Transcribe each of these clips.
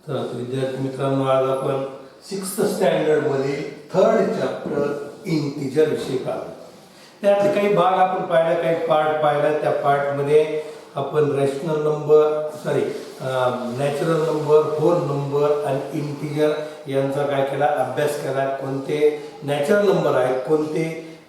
तर विद्यार्थी मित्रांनो, आज आपण 6th स्टँडर्ड मध्ये 3rd चॅप्टर इंटिजर विषय पाहू. त्यात काही भाग आपण पाहिला, काही पार्ट पाहिला. त्या पार्ट मध्ये आपण rational number natural number, whole number आणि इंटिजर यांचा काय केला, अभ्यास केला. कोणते नॅचरल नंबर आहेत, कोणते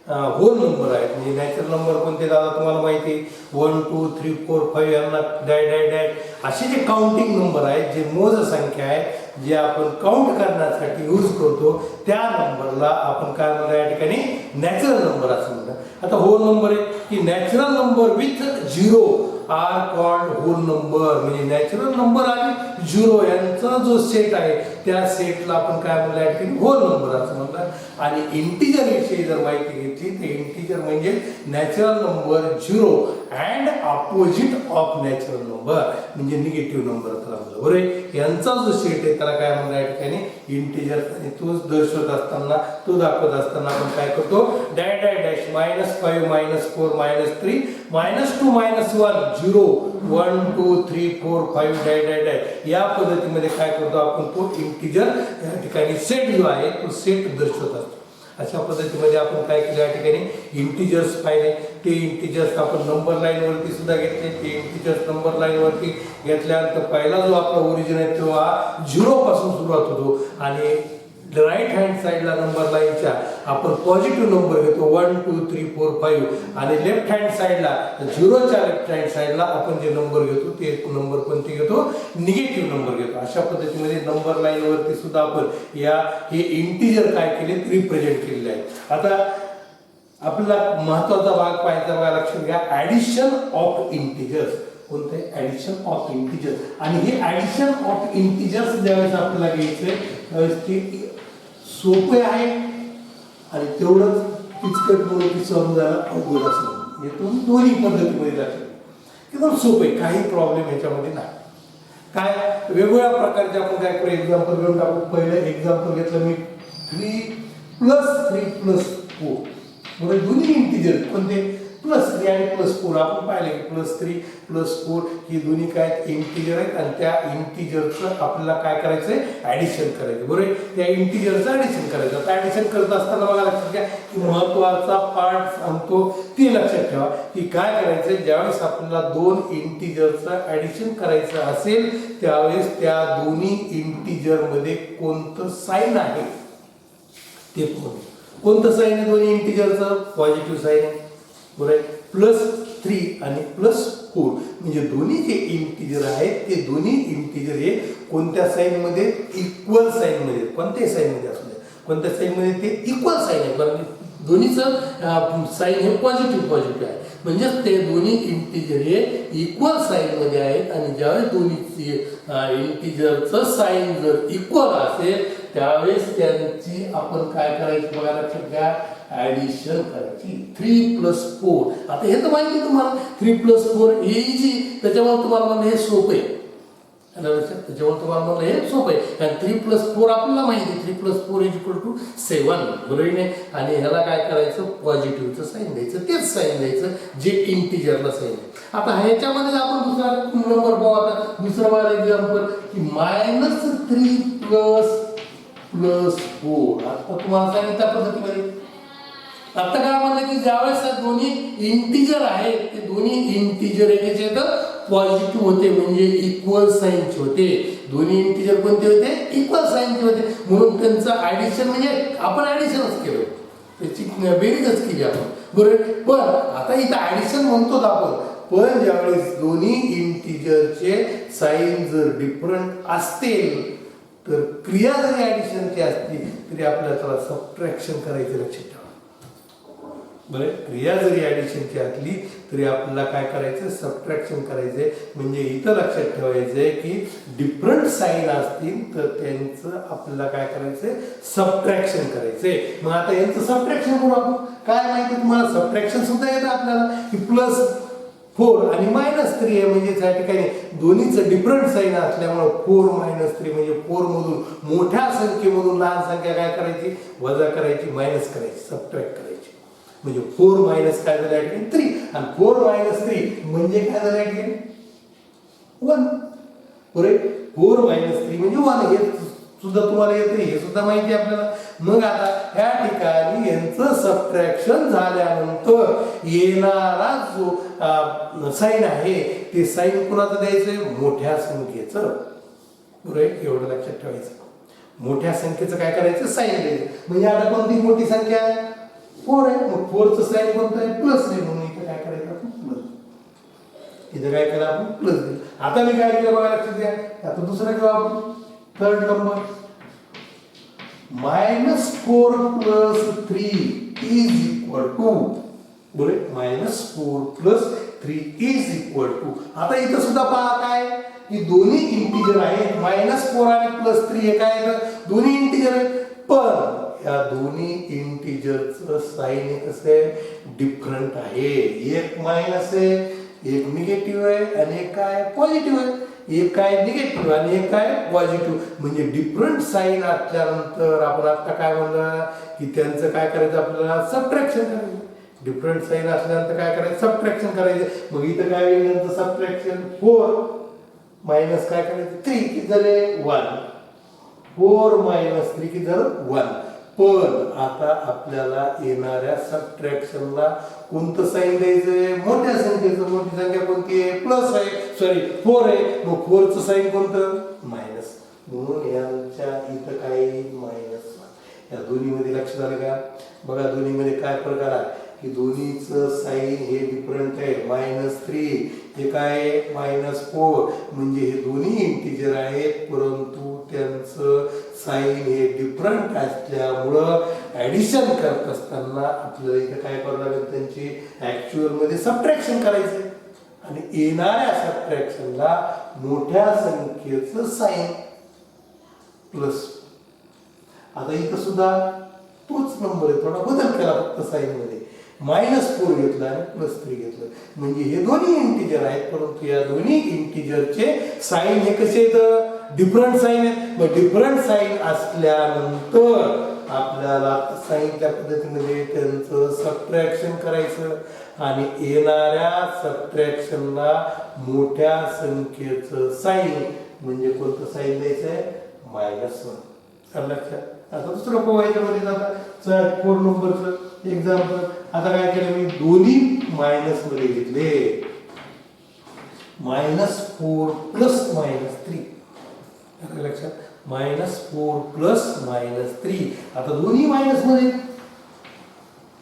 होल नंबर आहेत. म्हणजे नॅचरल नंबर कोणते दादा तुम्हाला माहिती आहे, 1 2 3 4 5 यांना डॅश डॅश डॅश असे जे काउंटिंग नंबर आहेत, जे मोज संख्या आहे, जे आपण काउंट करण्यासाठी यूज करतो, त्या नंबरला आपण काय म्हणतो या ठिकाणी नॅचरल नंबर असं म्हणतात. आता होल नंबर आहे की natural number with zero are called whole number. म्हणजे नॅचरल नंबर आणि झिरो यांचा जो सेट आहे त्या सेटला आपण काय म्हणतो या ठिकाणी होल नंबर असं म्हणतात. आणि इंटिजर विषयी जर माहिती घेतली तर इंटिजर म्हणजे natural number zero and opposite of natural number म्हणजे निगेटिव्ह नंबर. बरोबर आहे, यांचा जो सेट आहे त्याला काय म्हणतात या ठिकाणी इंटिजर. आणि तोच दर्शवत असताना, तो दाखवत असताना आपण काय करतो, dash dash dash -5 -4 -3 -2 -1 0 1 2 3 4 5 dash dash dash या पद्धतीमध्ये काय करतो आपण, तो इंटिजर या ठिकाणी सेट जो आहे तो सेट दर्शवत असतो. अशा पद्धतीमध्ये आपण काय केलं या ठिकाणी इंटिजर्स पाहिले. ते इंटिजर्स आपण नंबर लाईन वरती सुद्धा घेतले. ते इंटिजर्स नंबर लाईन वरती घेतल्यानंतर पहिला जो आपला ओरिजिन आहे तो हा 0 पासून सुरुवात होतो आणि राईट हँड साइडला नंबर लाईनच्या आपण पॉझिटिव्ह नंबर घेतो 1 2 3 4 5 आणि लेफ्ट हँड साइडला 0च्या लेफ्ट हँड साइडला आपण जे नंबर घेतो ते नंबर कोणते घेतो, निगेटिव्ह नंबर घेतो. अशा पद्धतीमध्ये नंबर लाईन वरती सुद्धा आपण हे इंटिजर काय केले, रिप्रेझेंट केलेले आहे. आता आपल्याला महत्त्वाचा भाग पाहायचा बघा, लक्षात घ्या, ऍडिशन ऑफ इंटिजर्स. कोणते ऍडिशन ऑफ इंटिजर्स. आणि हे ऍडिशन ऑफ इंटिजर्स ज्यावेळेस आपल्याला घ्यायचंय त्यावेळेस ते सोपे आहे आणि तेवढंच किचकट म्हणून की समजायला अवघड असलं. म्हणजे तुम्ही दोन्ही पद्धतीमध्ये लक्षात एकदम सोपे, काही प्रॉब्लेम ह्याच्यामध्ये नाही. काय वेगवेगळ्या प्रकारचे आपण काय करू, एक्झाम्पल घेऊन टाकू. पहिलं एक्झाम्पल घेतलं मी 3 + 3 + 4. बरोबर, दोन्ही इंटिजर कोणते, +3 आणि +4. आपण पाहिले की +3 +4 ही दोन्ही काय इंटिजर आहेत आणि त्या इंटिजरचं आपल्याला काय करायचंय, ऍडिशन करायचं. बरोबर, त्या इंटिजरचं ऍडिशन करायचं. आता ऍडिशन करत असताना बघा लक्षात घ्या की महत्वाचा पार्ट सांगतो ते लक्षात ठेवा की काय करायचं, ज्यावेळेस आपल्याला दोन इंटिजरचं ऍडिशन करायचं असेल त्यावेळेस त्या दोन्ही इंटिजर मध्ये कोणतं साइन आहे ते पाहू. कोणतं साइन आहे दोन्ही इंटिजरचं, पॉझिटिव्ह साइन आहे. बरोबर, +3 आणि +4 म्हणजे दोन्ही जे इंटिजर आहेत ते दोन्ही इंटिजर हे कोणत्या साइन मध्ये, इक्वल साइन मध्ये. कोणत्याही साइन मध्ये असू द्या, कोणत्या साइन मध्ये ते इक्वल साइन आहे. कारण दोन्हीचं साइन हे पॉझिटिव्ह आहे. म्हणजे ते दोन्ही इंटिजर हे इक्वल साइन मध्ये आहेत. आणि ज्यावेळेस दोन्ही इंटिजरचं साइन जर इक्वल असेल त्यावेळेस त्यांची आपण काय करायचं बघा, लक्षात घ्या, ऍडिशन करायची. 3 + 4. आता हे तर माहिती तुम्हाला 3 + 4 इजी, त्याच्यामुळे तुम्हाला म्हणलं हे सोपं आहे. त्याच्यामुळे तुम्हाला म्हणलं हे सोपं आहे. कारण 3 + 4 आपल्याला माहिती आहे, 3 + 4 = 7. बरोबर नाही. आणि ह्याला काय करायचं, पॉझिटिव्हचं साइन द्यायचं, तेच साइन द्यायचं जे इंटिजरला साइन आहे. आता ह्याच्यामध्ये आपण दुसरा नंबर पाहू. आता दुसरा बघा एक्झाम्पल की -3 + 4. आता तुम्हाला सांगितलं त्या पद्धतीमध्ये. आता काय म्हणलं की ज्यावेळेस दोन्ही इंटिजर आहेत ते दोन्ही इंटिजर याचे पॉझिटिव्ह होते, म्हणजे इक्वल साइनचे होते. दोन्ही इंटिजर कोणते होते, इक्वल साइनचे होते. म्हणून त्यांचं ऍडिशन म्हणजे आपण ऍडिशनच केलं, त्याची बेरीजच केली आपण. बरोबर, पण आता इथं ऍडिशन म्हणतो आपण, पण ज्यावेळेस दोन्ही इंटिजरचे साइन जर डिफरंट असतील तर क्रिया जरी ऍडिशनची असली तरी आपल्याला त्याला सबट्रॅक्शन करायचं, लक्षात ठेवा. बरं, क्रिया जरी ऍडिशनची असली तरी आपल्याला काय करायचं, सबट्रॅक्शन करायचंय. म्हणजे इथं लक्षात ठेवायचंय की डिफरंट साइन असतील तर त्यांचं आपल्याला काय करायचंय, सबट्रॅक्शन करायचंय. मग आता यांचं सबट्रॅक्शन करू आपण. काय माहिती तुम्हाला, सबट्रॅक्शन सुद्धा येतं आपल्याला की +4 आणि -3 आहे. म्हणजे त्या ठिकाणी दोन्हीचं डिफरंट साइन असल्यामुळे 4 - 3 म्हणजे 4 मधून मोठ्या संख्येमधून लहान संख्या काय करायची, वजा करायची, मायनस करायची, सबट्रॅक्ट करायची. म्हणजे 4 - काय झालं या ठिकाणी 3 आणि 4 - 3 म्हणजे काय झालं या ठिकाणी 1. बरोबर. 4 - 3 म्हणजे 1 हे सुद्धा तुम्हाला येते, हे सुद्धा माहिती आहे आपल्याला. मग आता ह्या ठिकाणी यांचं सबट्रॅक्शन झाल्यानंतर येणारा जो साइन आहे ते साइन कुणाचं द्यायचंय, मोठ्या संख्येचं. बरोबर, एवढं लक्षात ठेवायचं. मोठ्या संख्येचं काय करायचं, साइन द्यायचं. म्हणजे आता कोणती मोठी संख्या आहे, 4 आहे. मग 4चं साइन कोणतं आहे, प्लस आहे. म्हणून इथं काय करायचं आपण, प्लस. इथं काय केलं आपण, प्लस दिलं. आता मी काय केलं बघा, लक्षात द्या. आता दुसरं घेऊ आपण, थर्ड नंबर. -4 + 3 = बरोबर, -4 + 3 = आता इथं सुद्धा पहा काय की दोन्ही इंटिजर आहेत. -4 आणि +3 हे काय आहेत, दोन्ही इंटिजर आहेत. पण या दोन्ही इंटिजरचं साइन कसं आहे, डिफरंट आहे. एक मायनस आहे, एक निगेटिव्ह आहे आणि एक काय पॉझिटिव्ह आहे. एक काय निगेटिव्ह आणि एक काय पॉझिटिव्ह. म्हणजे डिफरंट साइन असल्यानंतर आपण आता काय म्हणलं की त्यांचं काय करायचं, आपल्याला सबट्रॅक्शन करायचं. डिफरंट साइन असल्यानंतर काय करायचं, सबट्रॅक्शन करायचं. मग इथं काय होईल, नंतर सबट्रॅक्शन 4 मायनस काय करायचं, 3 किती झाले 1. 4 - 3 किती झालं 1. पण आता आपल्याला येणाऱ्या सबट्रॅक्शनला कोणतं साइन द्यायचंय, मोठ्या संख्येचं. मोठी संख्या कोणती आहे, प्लस आहे, सॉरी 4 आहे. मग 4चं साइन कोणतं, मायनस. म्हणून यांच्या इथं काय -1. या दोन्हीमध्ये लक्षात आलं का, बघा दोन्हीमध्ये काय फरक आला की दोन्हीचं साइन हे डिफरंट आहे. -3 हे काय आहे, -4. म्हणजे हे दोन्ही इंटिजर आहेत, परंतु त्यांचं साइन हे डिफरंट असल्यामुळं ऍडिशन करत असताना आपल्याला इथं काय करावं लागेल, त्यांची ऍक्च्युअल मध्ये सबट्रॅक्शन करायचं. आणि येणाऱ्या सबट्रॅक्शनला मोठ्या संख्येचं साइन प्लस. आता इथं सुद्धा तोच नंबर आहे, थोडा बदल केला फक्त साइन मध्ये. -4 घेतलं आणि +3 घेतलं. म्हणजे हे दोन्ही इंटिजर आहेत, परंतु या दोन्ही इंटिजरचे साइन हे कसे आहेत, डिफरंट साइन आहेत. मग डिफरंट साइन असल्यानंतर आपल्याला सांगितल्या पद्धतीमध्ये त्यांचं सबट्रॅक्शन करायचं आणि येणाऱ्या सबट्रॅक्शनला मोठ्या संख्येचं साइन म्हणजे कोणतं साइन द्यायचंय, -1. लक्षात. आता दुसरं पोहायच्या मध्ये जाता 4 नंबरचं एक्झाम्पल. आता काय केलं मी, दोन्ही मायनस मध्ये घेतले. -4 + -3. लक्षात, -4 + -3. आता दोन्ही मायनस मध्ये,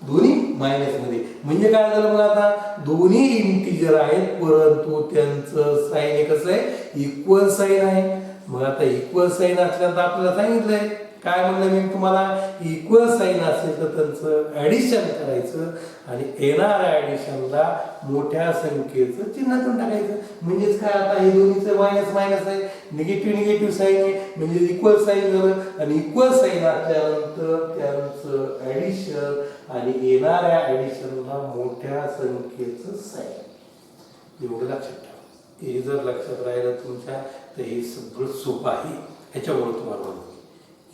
दोन्ही मायनस मध्ये म्हणजे काय झालं, मग आता दोन्ही इंटिजर आहेत, परंतु त्यांचं साइन हे कसं आहे, इक्वल साइन आहे. मग आता इक्वल साइन असल्यानंतर आपल्याला सांगितलंय, काय म्हणलं मी तुम्हाला, इक्वल साइन असेल तर त्यांचं ऍडिशन करायचं आणि येणाऱ्या ऍडिशनला मोठ्या संख्येचं चिन्हातून टाकायचं. म्हणजेच काय, आता हे दोन्हीचं मायनस मायनस आहे, निगेटिव्ह साइन आहे, म्हणजे इक्वल साइन झालं. आणि इक्वल साइन असल्यानंतर त्यांचं ऍडिशन आणि येणाऱ्या ऍडिशनला मोठ्या संख्येचं साइन. एवढं लक्षात ठेवा. हे जर लक्षात राहिलं तुमच्या तर हे सगळं सोपं आहे. ह्याच्यामुळे तुम्हाला म्हणतो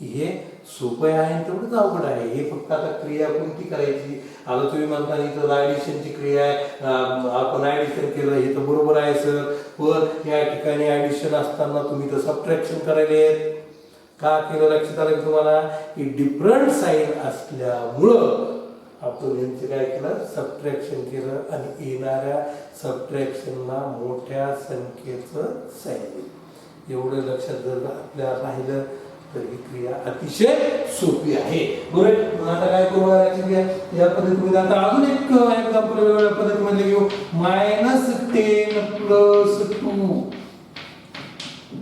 हे सोपं आहे आणि तेवढंच अवघड आहे. हे फक्त आता क्रिया कोणती करायची. आता तुम्ही म्हणता इथं ऍडिशनची क्रिया आहे, आपण ऍडिशन केलं हे तर बरोबर आहे सर, पण या ठिकाणी ऍडिशन असताना तुम्ही तर सबट्रॅक्शन करायले का केलं, लक्षात आलं तुम्हाला की डिफरंट साइन असल्यामुळं आपण यांचं काय केलं, सबट्रॅक्शन केलं आणि येणाऱ्या सबट्रॅक्शनला मोठ्या संख्येचं साइन. एवढं लक्षात जर आपल्याला राहिलं तर ही क्रिया अतिशय सोपी आहे. बरोबर. आता काय करू, या पद्धतीमध्ये आता अजून एक एक्झाम्पल वेगवेगळ्या पद्धतीमध्ये घेऊ. -10 + 2.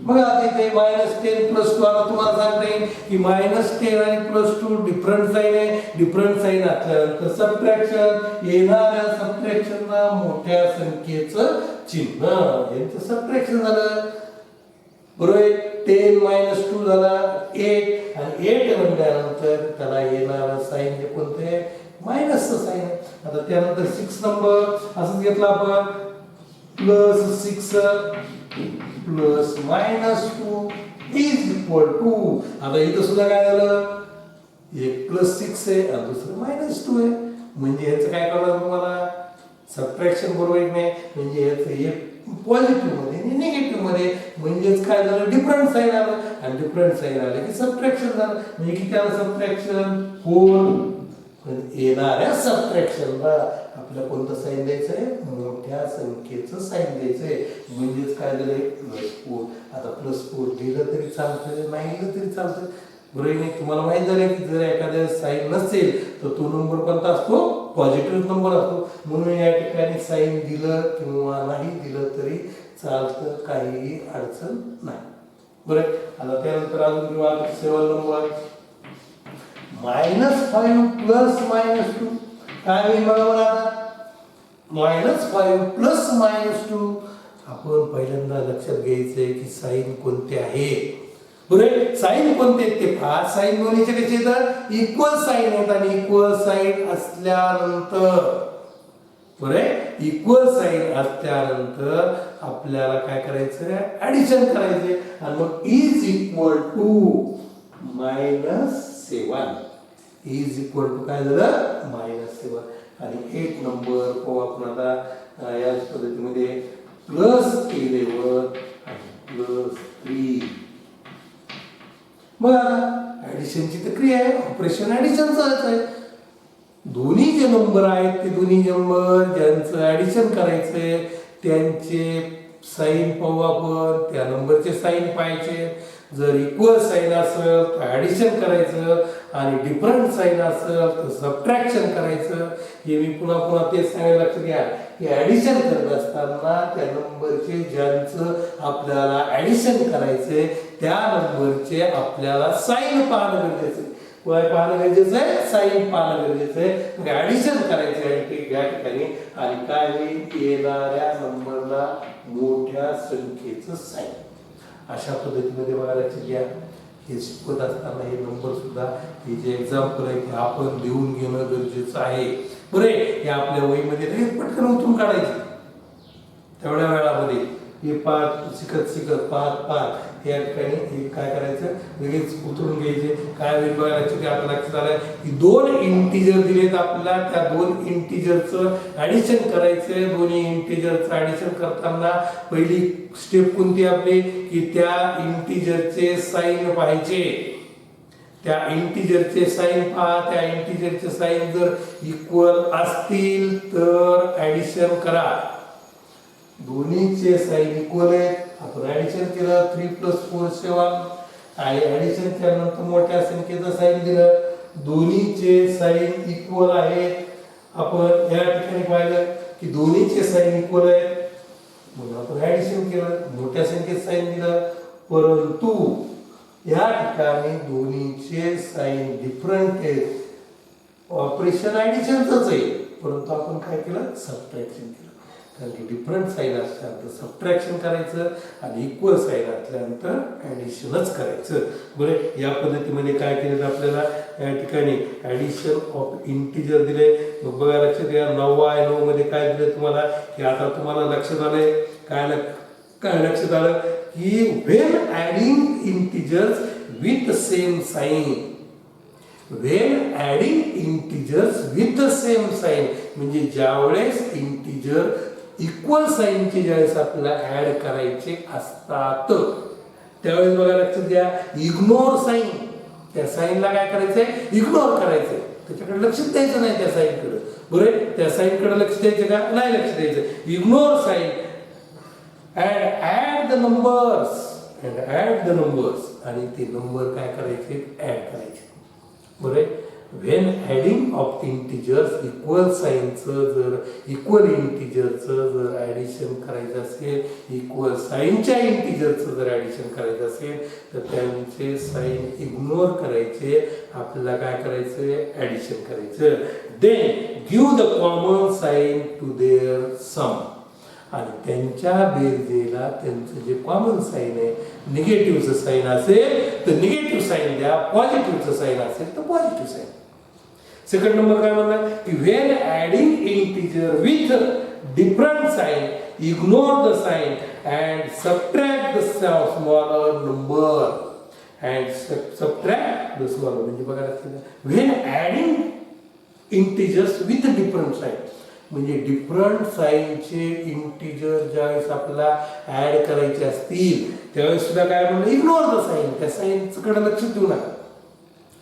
बघा आता इथे -10 + 2. आता तुम्हाला सांगता येईल की -10 आणि +2 डिफरंट साइन आहे. डिफरंट साइन असल्यानंतर सबट्रॅक्शन, येणाऱ्या सबट्रॅक्शनला मोठ्या संख्येचं चिन्ह, यांचं सबट्रॅक्शन झालं. बरोबर. 10 - 2 झाला 8 आणि 8 म्हणल्यानंतर त्याला येणारा साइन हे कोणते, मायनसचं साइन आहे. आता त्यानंतर 6 नंबर असंच घेतला आपण, +6 + -2 = आता इथं सुद्धा काय झालं, एक +6 आहे आणि दुसरं -2 आहे. म्हणजे ह्याचं काय करावं तुम्हाला, सबट्रॅक्शन बरोबर नाही. म्हणजे ह्याचं एक पॉझिटिव्ह मध्ये आणि निगेटिव्ह मध्ये, म्हणजेच काय झालं, डिफरंट साईन आलं, आणि डिफरंट साईन आलं की सबट्रॅक्शन झालं. म्हणजे किती आलं सबट्रॅक्शन, 4. पण येणाऱ्या सबट्रॅक्शनला आपल्याला कोणतं साईन द्यायचं आहे, मोठ्या संख्येचं साईन द्यायचं आहे. म्हणजेच काय झालंय, +4. आता +4 लिहिलं तरी चालतं, नाही लिहिलं तरी चालतं, बरोबर नाही. तुम्हाला माहित झालं की जर एखाद्या साईन नसेल तर तो नंबर कोणता असतो, पॉझिटिव्ह नंबर असतो. म्हणून या ठिकाणी साईन दिलं किंवा नाही दिलं तरी चालतं, काहीही अडचण नाही, बरं. आता त्यानंतर अजून किंवा 7 नंबर, -5 प्लस -2 काय होईल बघा मला आता, -5 प्लस -2. आपण पहिल्यांदा लक्षात घ्यायचंय की साईन कोणते आहे, बरोबर. साईन कोणते आहेत ते पहा. साईन दोन्हीचे कसे येतात, इक्वल साईन आहेत, आणि इक्वल साईन असल्यानंतर, बरोबर, इक्वल साईन असल्यानंतर आपल्याला काय करायचं, ऍडिशन करायचे. आणि मग is equal to -7, is equal to काय झालं, -7. आणि 8 नंबर पाहू आपण आता याच पद्धतीमध्ये, +11 आणि +3. मग आता ऍडिशनची तर क्रिया आहे, ऑपरेशन ऍडिशनच आहे. दोन्ही जे नंबर आहेत ते दोन्ही नंबर ज्यांचं ऍडिशन करायचंय त्यांचे साईन पाहू आपण, त्या नंबरचे साईन पाहायचे. जर इक्वल साईन असेल तर ऍडिशन करायचं, आणि डिफरंट साईन असेल तर सबट्रॅक्शन करायचं. हे मी पुन्हा पुन्हा तेच सांगायला लक्ष घ्या की ऍडिशन करत असताना त्या नंबरचे ज्यांचं आपल्याला ऍडिशन करायचंय त्या नंबरचे आपल्याला साईन पाहणं गरजेचं आहे. काय पाहणं गरजेचं आहे, साईन पाहणं गरजेचं आहे. ऍडिशन करायचं आहे या ठिकाणी, आणि काय होईल, येणाऱ्या नंबरला मोठ्या संख्येचं साईन. अशा पद्धतीमध्ये बघा लक्षात घ्या. हे शिकवत असताना हे नंबर सुद्धा, हे जे एक्झाम्पल आहे ते आपण लिहून घेणं गरजेचं आहे, बरे. हे आपल्या वहीमध्ये पटकन उतरून काढायचे तेवढ्या वेळामध्ये. हे पाच शिकत पाच या ठिकाणी हे काय करायचं, लगेच उतरून घ्यायचे. काय होईल बघा लक्षात घ्या. आता लक्षात आलं की 2 इंटिजर दिलेत आपल्याला, त्या 2 इंटिजरचं ऍडिशन करायचं. दोन्ही इंटिजरचं ऍडिशन करताना पहिली स्टेप कोणती आपली, की त्या इंटिजरचे साईन पाहायचे. त्या इंटिजरचे साईन पहा. त्या इंटिजरचे साईन जर इक्वल असतील तर ऍडिशन करा. दोन्हीचे साईन इक्वल आहेत, आपण ऍडिशन केलं. 3 + 4 7, आणि ऍडिशन केल्यानंतर मोठ्या संख्येचं साईन दिलं. दोन्हीचे साईन इक्वल आहेत. आपण या ठिकाणी पाहिलं की दोन्हीचे साईन इक्वल आहेत, म्हणून आपण ऍडिशन केलं, मोठ्या संख्येत साईन दिलं. परंतु या ठिकाणी दोन्हीचे साईन डिफरंट आहेत. ऑपरेशन ऍडिशनच आहे, परंतु आपण काय केलं, सबट्रॅक्शन केलं. कारण की डिफरंट साईन असल्यानंतर सबट्रॅक्शन करायचं, आणि इक्वल साईन असल्यानंतर ऍडिशनच करायचं, बरं. या पद्धतीमध्ये काय केलं आपल्याला, या ठिकाणी ऍडिशन ऑफ इंटिजर दिले. मग बघा लक्षात घ्या, 9 आहे. 9 मध्ये काय दिलं तुम्हाला, की आता तुम्हाला लक्षात आलंय काय लक्षात आलं, की when adding integers with same sign, when adding integers with same sign, म्हणजे ज्यावेळेस इंटिजर इक्वल साईनचे ज्यावेळेस आपल्याला ऍड करायचे असतात त्यावेळेस बघा लक्षात घ्या, इग्नोर साईन, त्या साईनला काय करायचंय, इग्नोर करायचंय. त्याच्याकडे लक्ष द्यायचं नाही त्या साईनकडे, बरोबर. त्या साईनकडे लक्ष द्यायचं का, नाही लक्ष द्यायचं. Ignore sign and add the numbers, आणि ते नंबर काय करायचे, ऍड करायचे, बरोबर. When adding of integers, equal साईनचं जर इक्वल इंटिजरचं जर ऍडिशन करायचं असेल, इक्वल साईनच्या इंटिजरचं जर ऍडिशन करायचं असेल तर त्यांचे साईन इग्नोर करायचे, आपल्याला काय करायचं, ऍडिशन करायचं. Then give the common sign to their sum, आणि त्यांच्या बेरजेला त्यांचं जे कॉमन साईन आहे, निगेटिव्हचं साईन असेल तर निगेटिव्ह साईन द्या, पॉझिटिव्हचं साईन असेल तर पॉझिटिव्ह साईन. सेकंड नंबर काय म्हणणार, की when adding integer with different sign, ignore the sign and subtract the smaller number, and subtract the smaller. म्हणजे बघा when adding integers with different sign, म्हणजे different साईनचे इंटिजर ज्यावेळेस आपल्याला ऍड करायचे असतील त्यावेळेस सुद्धा काय म्हणलं, इग्नोर द साईन. त्या साईनकडे लक्ष देऊ नका,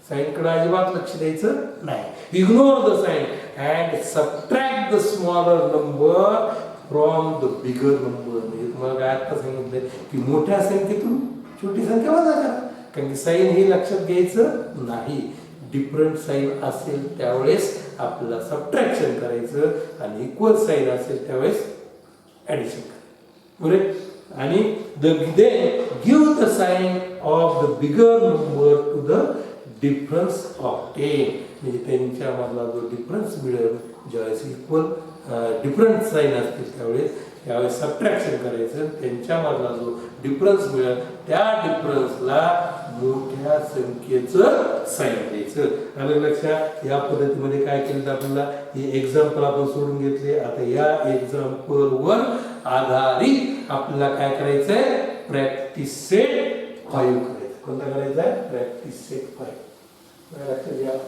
साईनकडे अजिबात लक्ष द्यायचं नाही. Ignore the sign and subtract the smaller number from the bigger number. म्हणजे तुम्हाला काय आता सांगितलं की मोठ्या संख्येतून छोटी संख्या वजा करा, कारण की साईन हे लक्षात घ्यायचं नाही. डिफरंट साईन असेल त्यावेळेस आपल्याला सबट्रॅक्शन करायचं आणि इक्वल साईन असेल त्यावेळेस ऍडिशन करायचं. बरोबर. आणि दे give the sign of the bigger number to the difference of 10. म्हणजे त्यांच्यामधला जो डिफरन्स मिळेल ज्यावेळेस इक्वल डिफरंट साईन असतील त्यावेळेस सबट्रॅक्शन करायचं. त्यांच्यामधला जो डिफरन्स मिळेल त्या डिफरन्सला मोठ्या संख्येचं साईन द्यायचं. आलं लक्षात. या पद्धतीमध्ये काय केलं आपल्याला, हे एक्झाम्पल आपण सोडून घेतले. आता या एक्झाम्पल वर आधारित आपल्याला काय करायचंय, प्रॅक्टिस सेट 5 करायचं. कोणता करायचा आहे, प्रॅक्टिस सेट 5. लक्षात घ्या.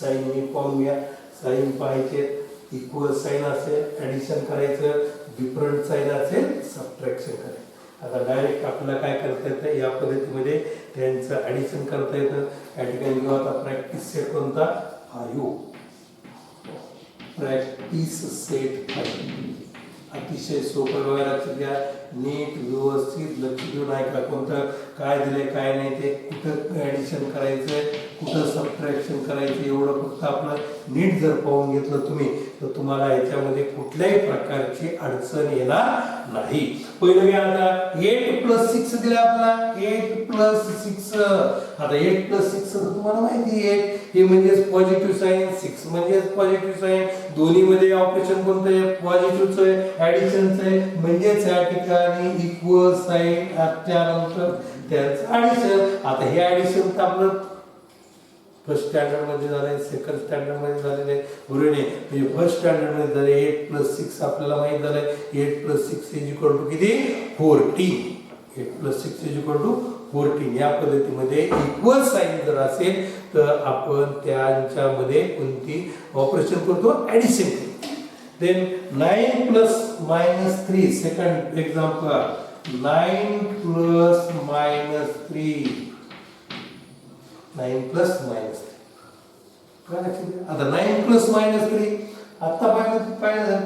साईन मी पाहून घ्या. साईन पाहायचे, इक्वल साईन असेल ऍडिशन करायचं, डिफरंट साईन असेल सबट्रॅक्शन करायचं. आता डायरेक्ट आपल्याला काय करता येतं, या पद्धतीमध्ये त्यांचं ऍडिशन करता येतं. या ठिकाणी घेऊ आता प्रॅक्टिस सेट कोणता, 5. प्रॅक्टिस सेट 5 अतिशय सोपं वगैरे. लक्षात घ्या, नीट व्यवस्थित लक्ष देऊन ऐका. कोणतं काय दिलंय काय नाही, ते कुठं ऍडिशन करायचंय, कुठं सबट्रॅक्शन करायचं, एवढं फक्त आपलं नीट जर पाहून घेतलं तुम्ही तर तुम्हाला याच्यामध्ये कुठल्याही प्रकारची अडचण येणार नाही. पहिलं घ्या आता 8 + 6 दिलं आपल्याला. 8 + 6. आता 8 + 6 तर तुम्हाला माहिती आहे, 8 हे म्हणजे पॉझिटिव्ह साईन, 6 म्हणजे पॉझिटिव्ह साईन. दोन्ही मध्ये ऑपरेशन कोणतं आहे, पॉझिटिव्हचं आहे, ऍडिशनचं आहे. म्हणजेच या ठिकाणी इक्वल साईन त्यानंतर त्यांचं ऍडिशन. आता हे ऍडिशन तर आपलं फर्स्ट स्टँडर्ड मध्ये झालंय, सेकंड स्टँडर्ड मध्ये झालेलं आहे. बरोबर आहे. म्हणजे फर्स्ट स्टँडर्ड मध्ये झाले 8 + 6 आपल्याला माहित झालंय. 8 + 6 = किती, 14. 8 + 6 = 14. या पद्धतीमध्ये इक्वल साईन जर असेल तर आपण त्यांच्यामध्ये कोणती ऑपरेशन करतो, ऍडिशन. देन 9 + -3. Second example, 9 + -3. 9 + -3. आता 9 + -3 आता पाहिलं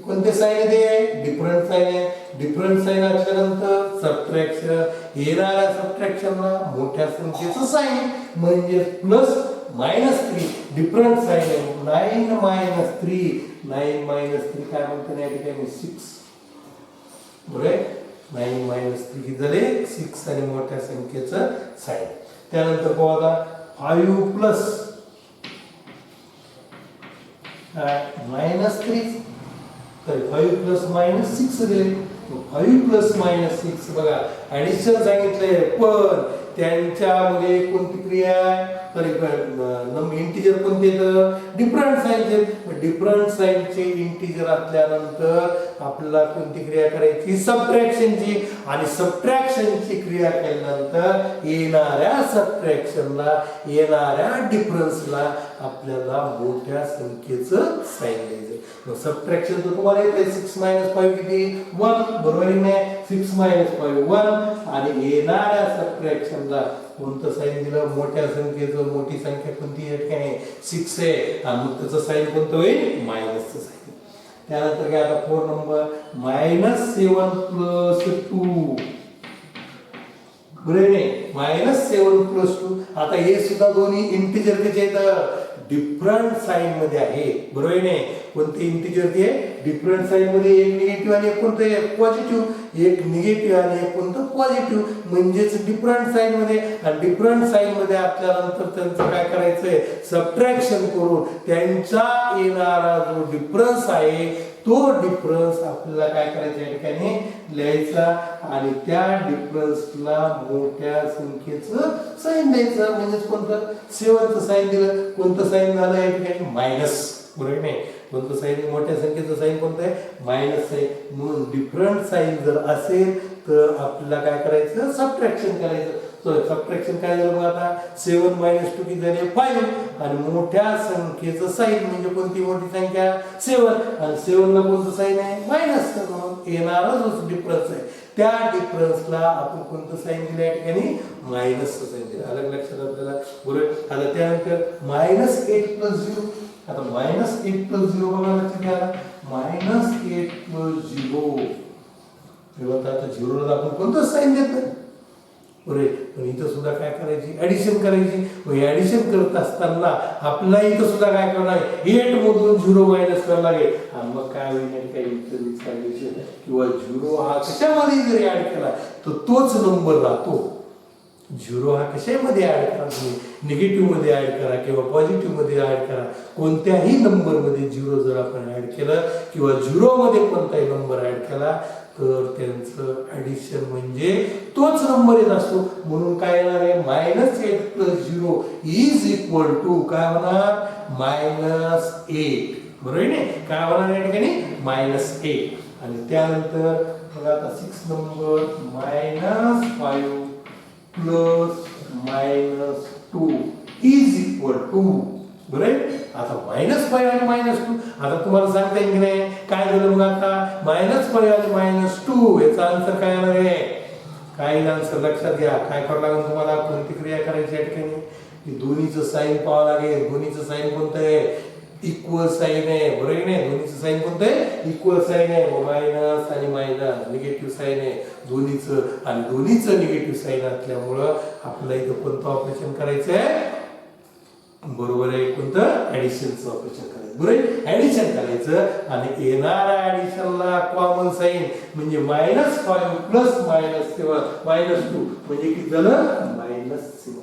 कोणते साईन आहे, डिफरंट साईन आहे. डिफरंट साईन असल्यानंतर सबट्रॅक्शन, येणाऱ्या सबट्रॅक्शनला मोठ्या संख्येचं साईन म्हणजे +-3. डिफरंट साईन आहे. 9 - 3. 9 - 3 काय म्हणतो या ठिकाणी, 6. बरोबर. 9 - 3 किती झाले, 6 आणि मोठ्या संख्येचं साईन. त्यानंतर पाहू आता 5 + -3. तर 5 + -6 दिले. 5 + -6 बघा ऍडिशन सांगितलंय, पण त्यांच्यामध्ये कोणती क्रिया आहे, तर इंटिजर कोणते, डिफरंट साईनचे. डिफरंट साईनचे इंटिजर असल्यानंतर आपल्याला कोणती क्रिया करायची, सबट्रॅक्शनची. आणि सबट्रॅक्शनची क्रिया केल्यानंतर येणाऱ्या सबट्रॅक्शनला, येणाऱ्या डिफरन्सला आपल्याला मोठ्या संख्येचं साईन द्यायचं. सबट्रॅक्शन तर तुम्हाला येते, 6 - 5 किती, 1. बरोबर आहे. 6 - 5 1. आणि येणाऱ्या सबट्रॅक्शनला कोणतं साईन दिलं, मोठ्या संख्येचं. मोठी संख्या कोणती आहे, 6 आहे. आणि मग त्याचं साईन कोणतं होईल, मायनसचं साईन. त्यानंतर काय आता 4 नंबर, -7 + 2. बरोबर आहे. -7 + 2. आता हे सुद्धा दोन्ही इंटिजर कसे आहेत, डिफरंट साईन मध्ये आहे. बरोबर आहे. कोणते इंटिजर ते डिफरंट साईन मध्ये, एक निगेटिव्ह आणि एक कोणतं, एक पॉझिटिव्ह. एक निगेटिव्ह आणि एक कोणतं, पॉझिटिव्ह. म्हणजेच डिफरंट साईन मध्ये. आणि डिफरंट साईन मध्ये असल्यानंतर त्यांचं काय करायचंय, सबट्रॅक्शन करून त्यांचा येणारा जो डिफरन्स आहे तो डिफरन्स आपल्याला काय करायचा या ठिकाणी लिहायचा. आणि त्या डिफरन्सला मोठ्या संख्येचं साईन द्यायचं. म्हणजे कोणतं, 7चं साईन दिलं. कोणतं साईन झालं या ठिकाणी, मायनस. बरोबर नाही. कोणतं साईन, मोठ्या संख्येचं साईन कोणतं आहे, मायनस आहे. म्हणून डिफरंट साईन जर असेल तर आपल्याला काय करायचं, सबट्रॅक्शन करायचं. सबट्रॅक्शन काय झालं मग आता 7 - 2 किती झाले 5 आणि मोठ्या संख्येचं साइन म्हणजे कोणती मोठी संख्या 7 आणि 7 ला कोणतं साइन आहे मायनस, म्हणून येणारा जो डिफरन्स आहे त्या डिफरन्सला आपण कोणतं साइन दिलं या ठिकाणी मायनस साइन दिलं. अलग लक्षात आपल्याला बरोबर. आता त्यानंतर -8 + 0. आता -8 + 0 बघा लक्षात घ्या. -8 + 0 तेव्हा आता 0 ला आपण कोणतं साइन देतो बरोबर. पण इथं सुद्धा काय करायची ऍडिशन करायची. मग ऍडिशन करत असताना आपल्याला इथं सुद्धा काय करणार 8 मधून 0 मायनस करावं लागेल आणि मग काय होईल काही किंवा 0 हा कशामध्ये जरी ऍड केला तर तोच नंबर राहतो. 0 हा कशामध्ये ऍड करा, तुम्ही निगेटिव्ह मध्ये ऍड करा किंवा पॉझिटिव्ह मध्ये ऍड करा, कोणत्याही नंबर मध्ये 0 जर आपण ऍड केलं किंवा 0 मध्ये कोणताही नंबर ऍड केला तर त्यांचं ऍडिशन म्हणजे तोच नंबर येत असतो. म्हणून काय येणार आहे -8 + 0 = काय होणार -8 बरोबर आहे. काय होणार या ठिकाणी -8 आणि त्यानंतर बघा आता 6 नंबर -5 + -2 बरोबर आहे. आता -5 आणि -2 आता तुम्हाला सांगता येईल की नाही काय झालं मग आता -5 आणि -2 याचा आन्सर काय येणार आहे. काय आन्सर लक्षात घ्या. काय करावं लागेल तुम्हाला, कोणती क्रिया करायची या ठिकाणी की दोन्हीचं साइन पाहावं लागेल. दोन्हीचं साइन कोणतं आहे इक्वल साइन आहे बरोबर नाही. दोन्हीचं साइन कोणतं आहे इक्वल साइन आहे. मायनस आणि मायनस निगेटिव्ह साइन आहे दोन्हीचं आणि दोन्हीचं निगेटिव्ह साइन असल्यामुळं आपल्याला इथं कोणतं ऑपरेशन करायचं आहे बरोबर आहे, कोणतं ऍडिशनचं ऑपरेशन करायचं बरोबर. ऍडिशन करायचं आणि येणाऱ्या ऍडिशनला कॉमन साइन म्हणजे -5 + -2 म्हणजे किती झालं -7.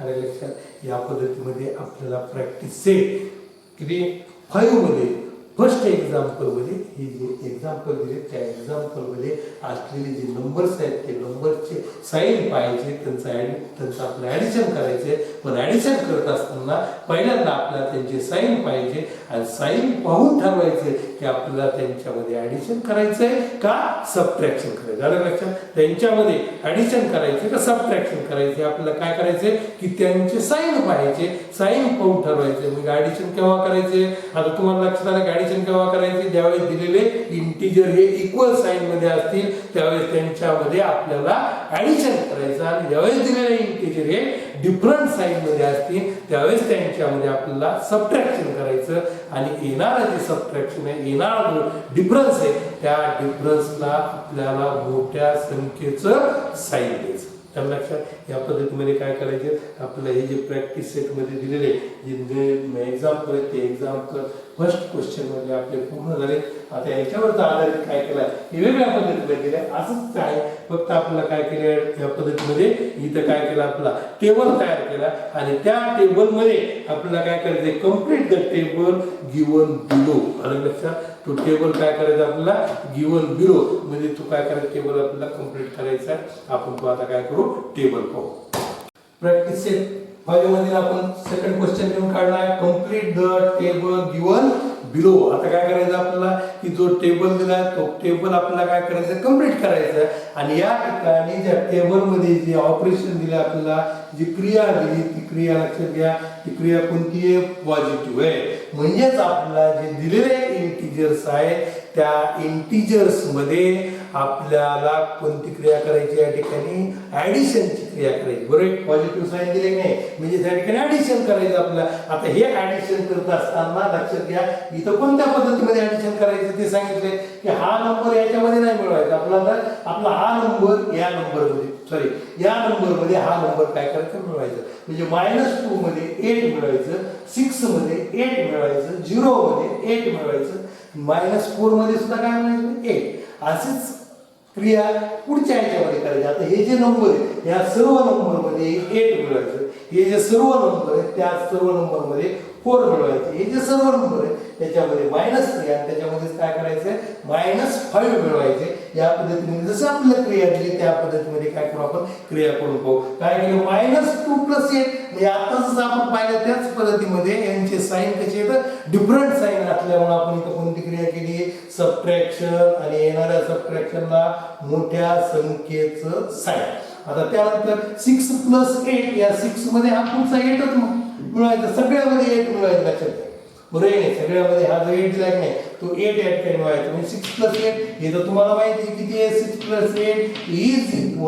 अरे लक्षात या पद्धतीमध्ये आपल्याला प्रॅक्टिस सेट किती 5 मध्ये फर्स्ट एक्झाम्पल मध्ये हे जे एक्झाम्पल दिले त्या एक्झाम्पल मध्ये असलेले जे नंबर्स आहेत ते नंबरचे साइन पाहायचे, त्यांचं आपलं ऍडिशन करायचे. पण ऍडिशन करत असताना पहिल्यांदा आपल्याला त्यांचे साइन पाहिजे आणि साइन पाहून ठरवायचे की आपल्याला त्यांच्यामध्ये ऍडिशन करायचंय का सबट्रॅक्शन करायचं. झालं लक्षात. त्यांच्यामध्ये ऍडिशन करायचे का सबट्रॅक्शन करायचे आपल्याला काय करायचे की त्यांचे साइन पाहायचे, साइन पाहून ठरवायचे. मग ऍडिशन केव्हा करायचे आता तुम्हाला लक्षात आलं की ऍडिशन केव्हा करायचे ज्यावेळेस दिलेले इंटिजर हे इक्वल साइन मध्ये असतील त्यावेळेस त्यांच्यामध्ये आपल्याला ऍडिशन करायचं आणि ज्यावेळेस दिलेले इंटिजर हे डिफरंट साइन मध्ये असतील त्यावेळेस त्यांच्यामध्ये आपल्याला सबट्रॅक्शन करायचं आणि येणारा जे सबट्रॅक्शन आहे येणारा जो डिफरन्स आहे त्या डिफरन्सला आपल्याला मोठ्या संख्येचं साइन द्यायचं. तर लक्षात या पद्धतीमध्ये काय करायचे आपल्याला हे जे प्रॅक्टिस सेट मध्ये दिलेले जे एक्झाम्पल आहेत ते एक्झाम्पल फर्स्ट क्वेश्चन मध्ये आपले पूर्ण झाले. आता याच्यावरचा आधारित काय केला हे वेगळ्या पद्धतीने केलं असंच आहे. फक्त आपल्याला काय केलं या पद्धतीमध्ये इथं काय केलं आपला टेबल तयार केला आणि त्या टेबल मध्ये आपल्याला काय करायचं complete the table given below. आलं लक्षात. तो टेबल काय करायचा आपल्याला गिवन बिलो म्हणजे तो काय करायचा टेबल आपल्याला कंप्लीट करायचा. आपण तो आता काय करू टेबल पाहू. प्रॅक्टिस सेट 5 मध्ये आपण सेकंड क्वेश्चन घेऊन काढलाय complete the table given below. आता काय करायचं आपल्याला की जो टेबल दिलाय तो टेबल आपल्याला काय करायचं कंप्लीट करायचं आणि या ठिकाणी ज्या टेबल मध्ये जे ऑपरेशन दिले आपल्याला जी क्रिया दिली ती क्रिया लक्षात घ्या. ती क्रिया कोणती आहे पॉझिटिव्ह आहे. म्हणजेच आपल्याला जे दिलेले इंटिजर्स आहेत त्या इंटिजर्स मध्ये आपल्याला कोणती क्रिया करायची या ठिकाणी ऍडिशनची क्रिया करायची बरोबर. पॉझिटिव्ह साइन दिले नाही म्हणजे त्या ठिकाणी ऍडिशन करायचं आपल्याला. आता हे ऍडिशन करत असताना लक्षात घ्या इथं कोणत्या पद्धतीमध्ये ऍडिशन करायचं ते सांगितले की हा नंबर याच्यामध्ये नाही मिळवायचा आपला हा नंबर या नंबर मध्ये या नंबर मध्ये हा नंबर काय करायचं मिळवायचं. म्हणजे -2 मध्ये 8 मिळवायचं, 6 मध्ये 8 मिळवायचं, 0 मध्ये 8 मिळवायचं, -4 मध्ये सुद्धा काय मिळवायचं 8. अशीच क्रिया पुढच्या ह्याच्यामध्ये करायची. आता हे जे नंबर आहे या सर्व नंबर मध्ये 8 मिळवायचं. हे जे सर्व नंबर आहेत त्या सर्व नंबर मध्ये 4 मिळवायचे. हे जे सर्व नंबर आहे त्याच्यामध्ये -3 आणि त्याच्यामध्ये काय करायचं -5 मिळवायचे. या पद्धतीने जसं आपल्याला क्रिया दिली त्या पद्धतीमध्ये काय करू आपण क्रिया करून पाहू. काय केलं -2 + 8 म्हणजे आता जसं आपण पाहिलं त्याच पद्धतीमध्ये यांचे साइन कसे येतात डिफरंट साइन असल्यामुळे आपण इथं कोणती क्रिया केली सबट्रॅक्शन आणि येणाऱ्या सबट्रॅक्शनला मोठ्या संख्येचं साइन. आता त्यानंतर 6 + 8 या 6 मध्ये हा पुढचा 8च मिळवायचा सगळ्यामध्ये 8 मिळवायचं लक्षात घ्या. बरोबर आहे सगळ्यामध्ये हा जो 8 दिला नाही तो 8 ऍड करून मिळवायचा म्हणजे 6 + 8 हे तर तुम्हाला माहिती आहे किती आहे 6 + 8 =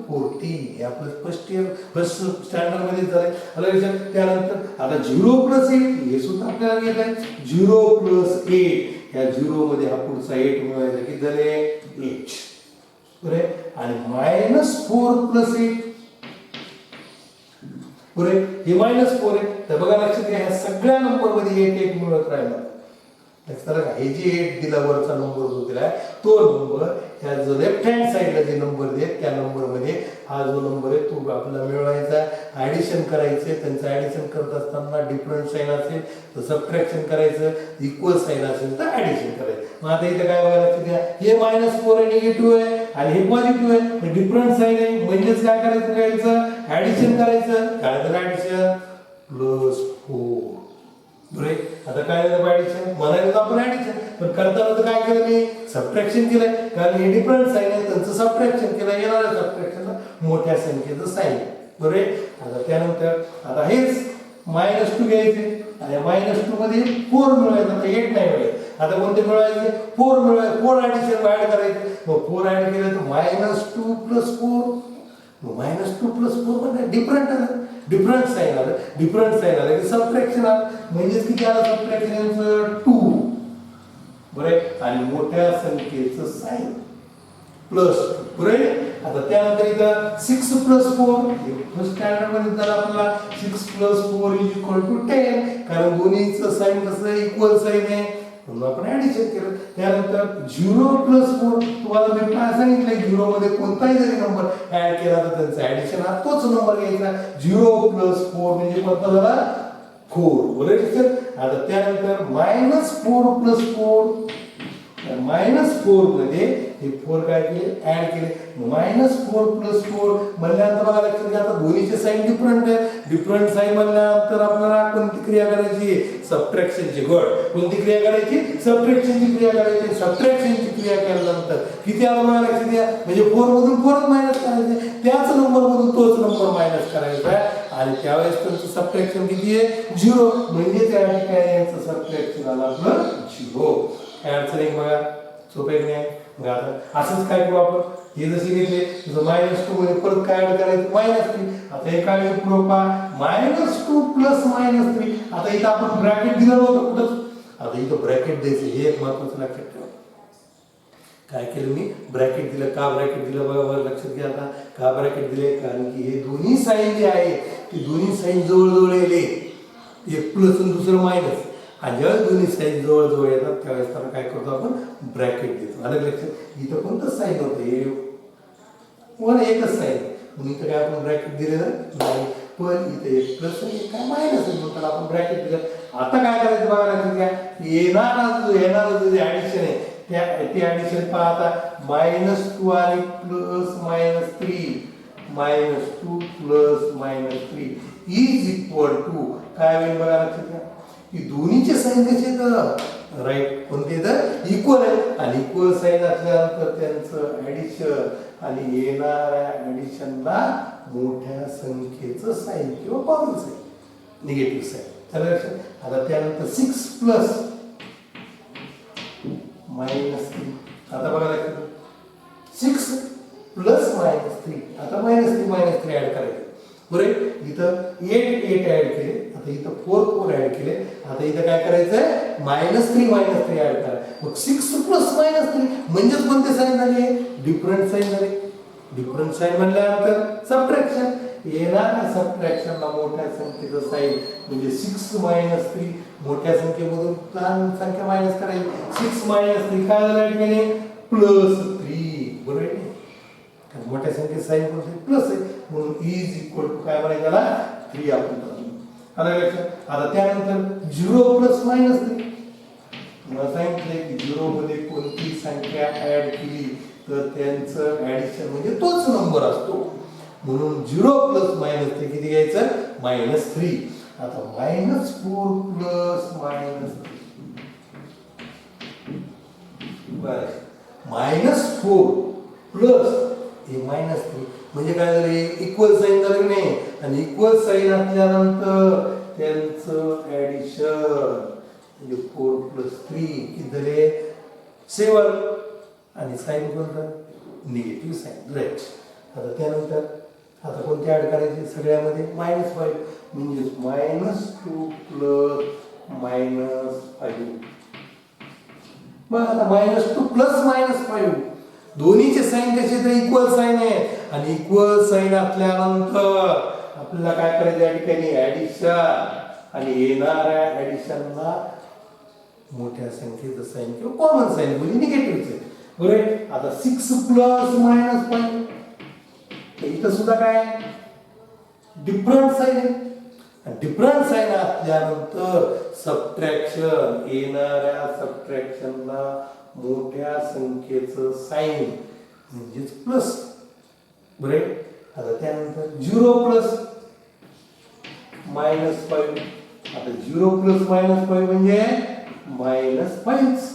40 हे आपलं फर्स्ट स्टँडर्ड मध्ये झालंय. आता त्यानंतर आता 0 + 8 हे सुद्धा आपल्याला येत आहे 0 + 8 या 0 मध्ये हा पुढचा 8 मिळवायचा किती झाले 8 बरोबर आणि -4 + 8 बरोबर हे -4 आहे तर बघा लक्षात घ्या ह्या सगळ्या नंबर मध्ये 8 8 मिळत राहिला लक्षात का हे जे 8 दिला वरचा नंबर जो दिलाय तो नंबर ह्या जो लेफ्ट हँड साइडला जे नंबर दे त्या नंबर मध्ये हा जो नंबर आहे तो आपल्याला मिळवायचा ऍडिशन करायचे त्यांचं ऍडिशन करत असताना डिफरंट साइन असेल तर सबट्रॅक्शन करायचं इक्वल साइन असेल तर ऍडिशन करायचं. मग आता इथे काय बघा लक्षात घ्या हे -4 आहे निगेटिव्ह आहे आणि हे पॉझिटिव्ह आहे डिफरंट साइन आहे म्हणजेच काय करायचं ऍडिशन करायचं काय तर ऍडिशन +4 बरोबर. आता काय झालं ऍडिशन म्हणायला आपण ऍडिशन पण करताना तर काय केलं मी सबट्रॅक्शन केलंय कारण हे डिफरंट साइन आहे त्यांचं सबट्रॅक्शन केलं येणाऱ्या सबट्रॅक्शनला मोठ्या संख्येचं साइन बरोबर. आता त्यानंतर आता हेच -2 घ्यायचे आणि -2 मध्ये 4 मिळवायचं आता 8 नाही मिळेल आता कोणते मिळवायचे 4 मिळवायचे 4 ऍडिशन ऍड करायचे मग 4 ऍड केलं तर -2 + 4 -2 + 4 म्हणजे डिफरंट आलं डिफरंट साइन आलं डिफरंट साइन आलं की सबट्रॅक्शन आलं म्हणजे किती आलं सबट्रॅक्शनचं 2 बरोबर आणि मोठ्या संख्येचं साइन प्लस बरोबर. आता त्यानंतर इथं 6 + 4 फर्स्ट स्टँडर्ड मध्ये तर आपल्याला 6 + 4 = 10 कारण दोन्हीचं साइन कसं इक्वल साइन आहे म्हणून आपण ऍडिशन केलं. त्यानंतर 0 + 4 तुम्हाला मी काय सांगितलंय 0 मध्ये कोणताही जरी नंबर ऍड केला तर त्यांचा ऍडिशन हा तोच नंबर घ्यायचा 0 + 4 म्हणजे कोणता झाला 4 बरोबर. आता त्यानंतर -4 + 4 -4 मध्ये हे 4 काय केले ऍड केले -4 + 4 म्हणल्यानंतर बघा लक्षात घ्या आता दोन्हीचे साइन डिफरंट आहे डिफरंट साइन म्हणल्यानंतर आपल्याला कोणती क्रिया करायची सबट्रॅक्शनची गड कोणती क्रिया करायची सबट्रॅक्शनची क्रिया करायची सबट्रॅक्शनची क्रिया केल्यानंतर किती आलं बघा लक्षात घ्या म्हणजे 4 मधून 4 मायनस करायचे त्याच नंबर मधून तोच नंबर मायनस करायचा आणि त्यावेळेस त्यांचं सबट्रॅक्शन किती आहे 0 म्हणजे त्या ठिकाणी यांचं सबट्रॅक्शन आलं आपलं 0. आन्सर एक बघा सोपे नाही. मग आता असंच काय करू आपण हे जसे घेतले जसं -2 मध्ये परत काय ऍड करायचं -3 आता हे काय पुढं पहा -2 + -3 आता इथं आपण ब्रॅकेट दिलं नव्हतं कुठंच आता इथं ब्रॅकेट द्यायचं हे एक महत्त्वाचं लक्षात ठेवा. काय केलं मी ब्रॅकेट दिलं का ब्रॅकेट दिलं बघा बरं लक्षात घ्या आता का ब्रॅकेट दिले कारण की हे दोन्ही साइन जे आहे ते दोन्ही साइन जवळ येले एक प्लस आणि दुसरं मायनस आणि ज्यावेळेस दोन्ही साईन जवळ येतात त्यावेळेस त्याला काय करतो आपण ब्रॅकेट देतो. आलं लक्षात इथं कोणतं साईन होतं हे वन एकच साईन म्हणून इथं काय आपण ब्रॅकेट दिलेलं नाही पण इथे एक प्लस आणि काय मायनस आहे म्हणून त्याला आपण ब्रॅकेट दिलं. आता काय करायचं बघा लक्षात घ्या येणारं जो ऍडिशन आहे ते ऍडिशन पहा आता -2 आणि +-3 -2 +-3 = काय होईल बघा लक्षात घ्या की दोन्हीचे साइन कसे आहेत राईट कोणते तर इक्वल आहे आणि इक्वल साइन असल्यानंतर त्यांचं ऍडिशन आणि येणाऱ्या ऍडिशनला मोठ्या संख्येचं साइन किंवा पॉवर साइन निगेटिव्ह साइन चला लक्षात. आता त्यानंतर 6 + -3 आता बघा लक्षात 6 + -3 आता -3 ऍड करायचं बरोबर. इथं 8 ऍड केले आता इथं 4 ऍड केले आता इथं काय करायचंय -3 ऍड करा मग 6 + -3 म्हणजेच कोणते साइन झाले डिफरंट साइन झाले डिफरंट साइन म्हणल्यानंतर सबट्रॅक्शन येणाऱ्या सबट्रॅक्शनला मोठ्या संख्येचं साइन म्हणजे 6 - 3 मोठ्या संख्येमधून लहान संख्या मायनस करायची 6 - 3 काय झालं केले +3 बरोबर आहे मोठ्या संख्येत साइन कोणते प्लस आहे म्हणून = काय म्हणायचं त्याला 3 आपण आलं लक्षात. आता त्यानंतर 0 + -3 मला सांगितलंय की 0 मध्ये कोणती संख्या ऍड केली तर त्यांचं ऍडिशन म्हणजे तोच नंबर असतो. म्हणून 0 प्लस मायनस ते किती घ्यायचं -3. आता -4 प्लस -3 बरं -4 प्लस हे -3 म्हणजे काय झालं इक्वल साइन झालं की नाही. आणि इक्वल साइन असल्यानंतर त्यांचं ऍडिशन म्हणजे 4 प्लस 3 किती झाले 7. आणि साइन कोणतं निगेटिव्ह साइन राईट. आता त्यानंतर आता कोणते ऍड करायचे सगळ्यामध्ये -5 म्हणजे -2 प्लस -5. मग आता -2 प्लस -5 दोन्हीचे साइन कसे तर इक्वल साइन आहे. आणि इक्वल साइन असल्यानंतर आपल्याला काय करायचं या ठिकाणी ऍडिशन. आणि येणाऱ्या ऍडिशनला मोठ्या संख्येचं साइन किंवा कॉमन साइन म्हणजे निगेटिव्ह बरोबर. आता 6 प्लस -5 इथं सुद्धा काय डिफरंट साइन आहे. डिफरंट साइन असल्यानंतर सबट्रॅक्शन येणाऱ्या सबट्रॅक्शनला मोठ्या संख्येचं साइन म्हणजेच प्लस बरोबर. आता त्यानंतर 0 प्लस -5. आता 0 प्लस -5 म्हणजे -5.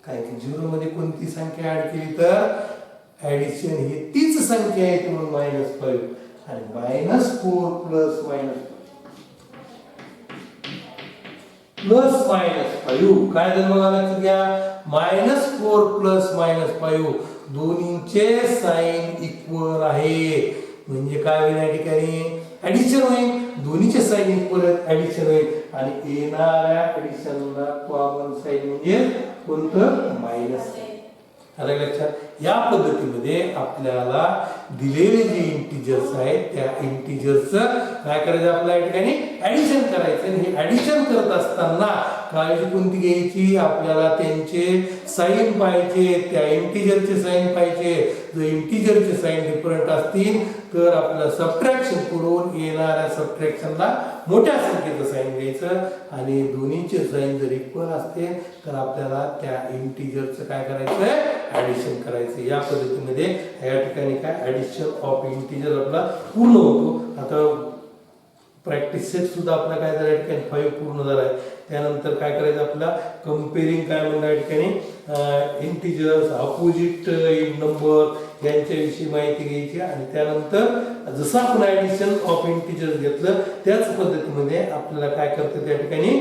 कारण की 0 मध्ये कोणती संख्या ऍड केली तर ऍडिशन ही तीच संख्या आहे म्हणून -5. आणि -4 प्लस प्लस -5 काय झालं बघा लक्षात घ्या. -4 प्लस -5 दोन्हींचे साइन इक्वल आहे. म्हणजे काय होईल या ठिकाणी ऍडिशन होईल. दोन्हीचे साइन इक्वल आहेत ऍडिशन होईल. आणि येणाऱ्या ऍडिशनला कॉमन साइन म्हणजे कोणतं मायनस. आलं लक्षात. या पद्धतीमध्ये आपल्याला दिलेले जे इंटिजर्स आहेत त्या इंटिजर्सचं काय करायचं आपल्या या ठिकाणी ऍडिशन करायचं. आणि हे ऍडिशन करत असताना काळजी कोणती घ्यायची आपल्याला त्यांचे साइन पाहिजे. त्या इंटिजरचे साइन पाहिजे. जर इंटिजरचे साइन डिफरंट असतील तर आपल्याला सबट्रॅक्शन करून येणाऱ्या सबट्रॅक्शनला मोठ्या संख्येचं साइन घ्यायचं. आणि दोन्हीचे साइन जर इक्वल असतील तर आपल्याला त्या इंटिजरचं काय करायचं ऍडिशन करायचं. या पद्धतीमध्ये या ठिकाणी काय ऍडिशन ऑफ इंटिजर आपला पूर्ण होतो. आता प्रॅक्टिस सेट सुद्धा आपला काय झाला या ठिकाणी 5 पूर्ण झाला आहे. त्यानंतर काय करायचं आपला कंपेअरिंग काय म्हणलं या ठिकाणी इंटिजर्स अपोजिट नंबर यांच्याविषयी माहिती घ्यायची. आणि त्यानंतर जसं आपण ऍडिशन ऑफ इंटिजर्स घेतलं त्याच पद्धतीमध्ये आपल्याला काय करतं त्या ठिकाणी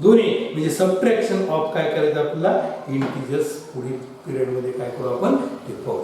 दोन्ही म्हणजे सबट्रॅक्शन ऑफ काय करायचं आपल्याला इंटिजर्स पुढील पिरियडमध्ये काय करू आपण ते पाहू.